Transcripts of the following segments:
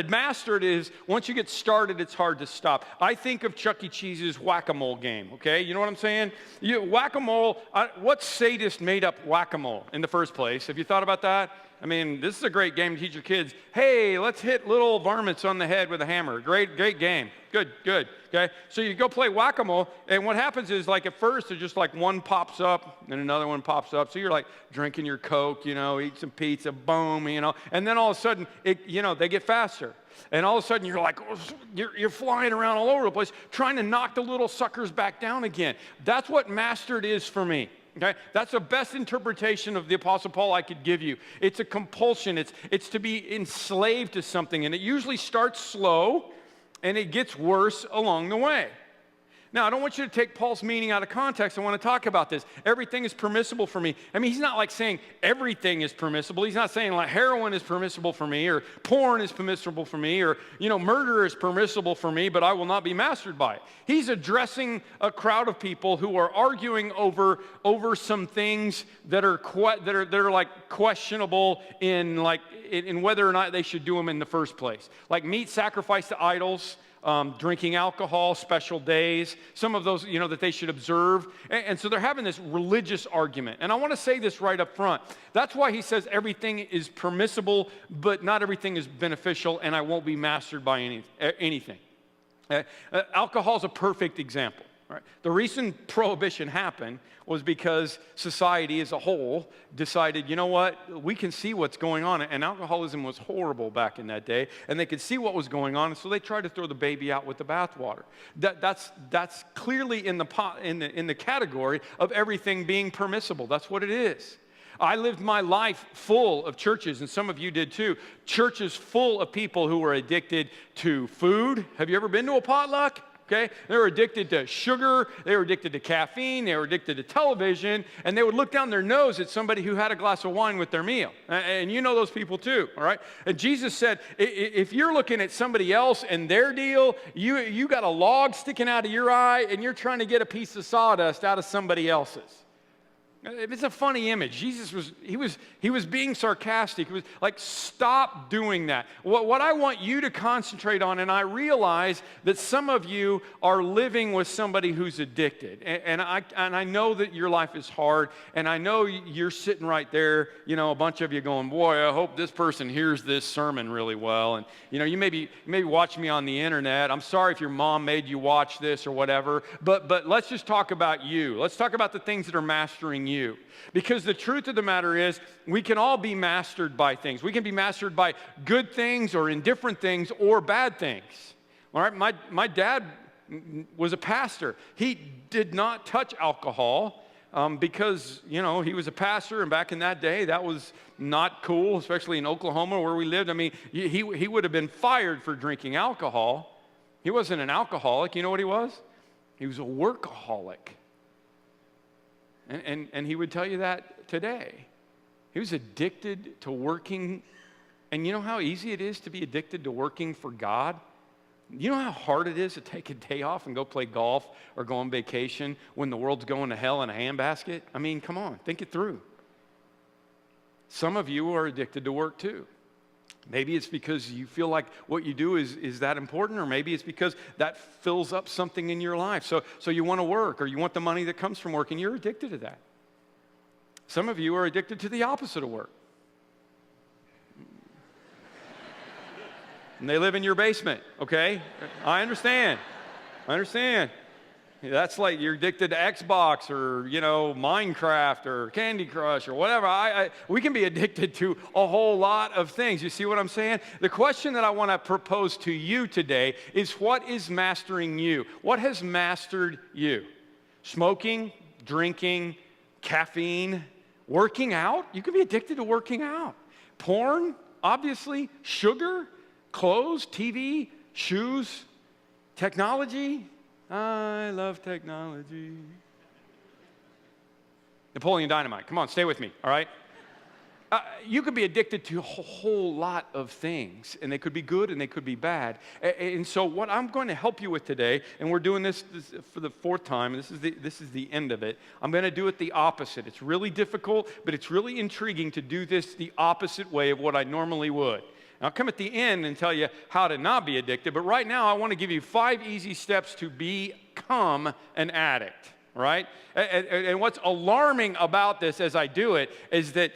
Mastered is, once you get started, it's hard to stop. I think of Chuck E. Cheese's whack-a-mole game, okay? You know what I'm saying? Whack-a-mole, what sadist made up whack-a-mole in the first place? Have you thought about that? I mean, this is a great game to teach your kids. Hey, let's hit little varmints on the head with a hammer. Great game. Good, okay? So you go play whack-a-mole, and what happens is, like, at first, it's just like one pops up, and another one pops up. So you're like drinking your Coke, eat some pizza, boom, and then all of a sudden, they get faster. And all of a sudden, you're like, you're flying around all over the place, trying to knock the little suckers back down again. That's what mastered is for me. Okay? That's the best interpretation of the Apostle Paul I could give you. It's a compulsion. It's to be enslaved to something. And it usually starts slow, and it gets worse along the way. Now, I don't want you to take Paul's meaning out of context. I want to talk about this. Everything is permissible for me. I mean, he's not like saying everything is permissible. He's not saying like heroin is permissible for me, or porn is permissible for me, or, murder is permissible for me, but I will not be mastered by it. He's addressing a crowd of people who are arguing over some things that are like questionable in whether or not they should do them in the first place. Like meat sacrificed to idols, drinking alcohol, special days, some of those, that they should observe. And so they're having this religious argument. And I want to say this right up front. That's why he says everything is permissible, but not everything is beneficial, and I won't be mastered by anything. Alcohol is a perfect example. Right. The reason prohibition happened was because society as a whole decided, you know what, we can see what's going on. And alcoholism was horrible back in that day, and they could see what was going on, and so they tried to throw the baby out with the bathwater. That's clearly in the category of everything being permissible. That's what it is. I lived my life full of churches, and some of you did too. Churches full of people who were addicted to food. Have you ever been to a potluck? Okay, they were addicted to sugar, they were addicted to caffeine, they were addicted to television, and they would look down their nose at somebody who had a glass of wine with their meal. And you know those people too, all right? And Jesus said, if you're looking at somebody else and their deal, you got a log sticking out of your eye, and you're trying to get a piece of sawdust out of somebody else's. It's a funny image. Jesus was being sarcastic. He was like, stop doing that. What I want you to concentrate on, and I realize that some of you are living with somebody who's addicted. And I know that your life is hard, and I know you're sitting right there, a bunch of you going, boy, I hope this person hears this sermon really well. And, you maybe watch me on the internet. I'm sorry if your mom made you watch this or whatever, but let's just talk about you. Let's talk about the things that are mastering you. Because the truth of the matter is, we can all be mastered by things. We can be mastered by good things or indifferent things or bad things. All right, my dad was a pastor. He did not touch alcohol because, he was a pastor, and back in that day, that was not cool, especially in Oklahoma where we lived. I mean, he would have been fired for drinking alcohol. He wasn't an alcoholic. You know what he was? He was a workaholic. And he would tell you that today. He was addicted to working. And you know how easy it is to be addicted to working for God? You know how hard it is to take a day off and go play golf or go on vacation when the world's going to hell in a handbasket? I mean, come on, think it through. Some of you are addicted to work too. Maybe it's because you feel like what you do is that important, or maybe it's because that fills up something in your life. So you want to work, or you want the money that comes from work, and you're addicted to that. Some of you are addicted to the opposite of work. And they live in your basement, okay? I understand. That's like you're addicted to Xbox or, Minecraft or Candy Crush or whatever. We can be addicted to a whole lot of things. You see what I'm saying? The question that I want to propose to you today is, what is mastering you? What has mastered you? Smoking, drinking, caffeine, working out? You can be addicted to working out. Porn, obviously, sugar, clothes, TV, shoes, technology. I love technology. Napoleon Dynamite. Come on, stay with me, all right? You could be addicted to a whole lot of things, and they could be good and they could be bad. And so what I'm going to help you with today, and we're doing this for the fourth time, and this is the end of it. I'm going to do it the opposite. It's really difficult, but it's really intriguing to do this the opposite way of what I normally would. I'll come at the end and tell you how to not be addicted, but right now I want to give you 5 easy steps to become an addict, right? And what's alarming about this as I do it is that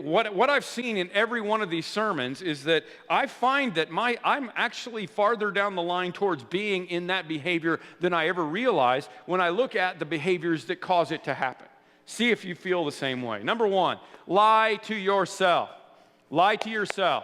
what I've seen in every one of these sermons is that I find that I'm actually farther down the line towards being in that behavior than I ever realized when I look at the behaviors that cause it to happen. See if you feel the same way. Number 1, lie to yourself. Lie to yourself.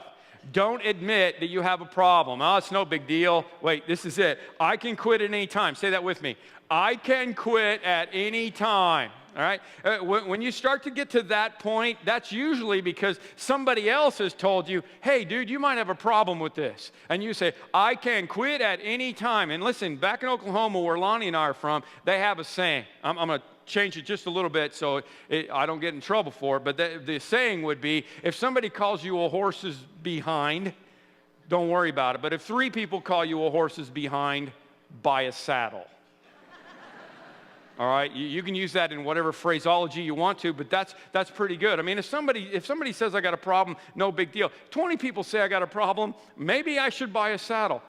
Don't admit that you have a problem. Oh, it's no big deal. Wait, this is it. I can quit at any time. Say that with me. I can quit at any time. All right? When you start to get to that point, that's usually because somebody else has told you, hey, dude, you might have a problem with this. And you say, I can quit at any time. And listen, back in Oklahoma, where Lonnie and I are from, they have a saying. I'm going to change it just a little bit so I don't get in trouble for it. But the saying would be, if somebody calls you a horse's behind, don't worry about it. But if 3 people call you a horse's behind, buy a saddle. All right, you can use that in whatever phraseology you want to, but that's pretty good. I mean, if somebody says I got a problem, no big deal. 20 people say I got a problem, maybe I should buy a saddle.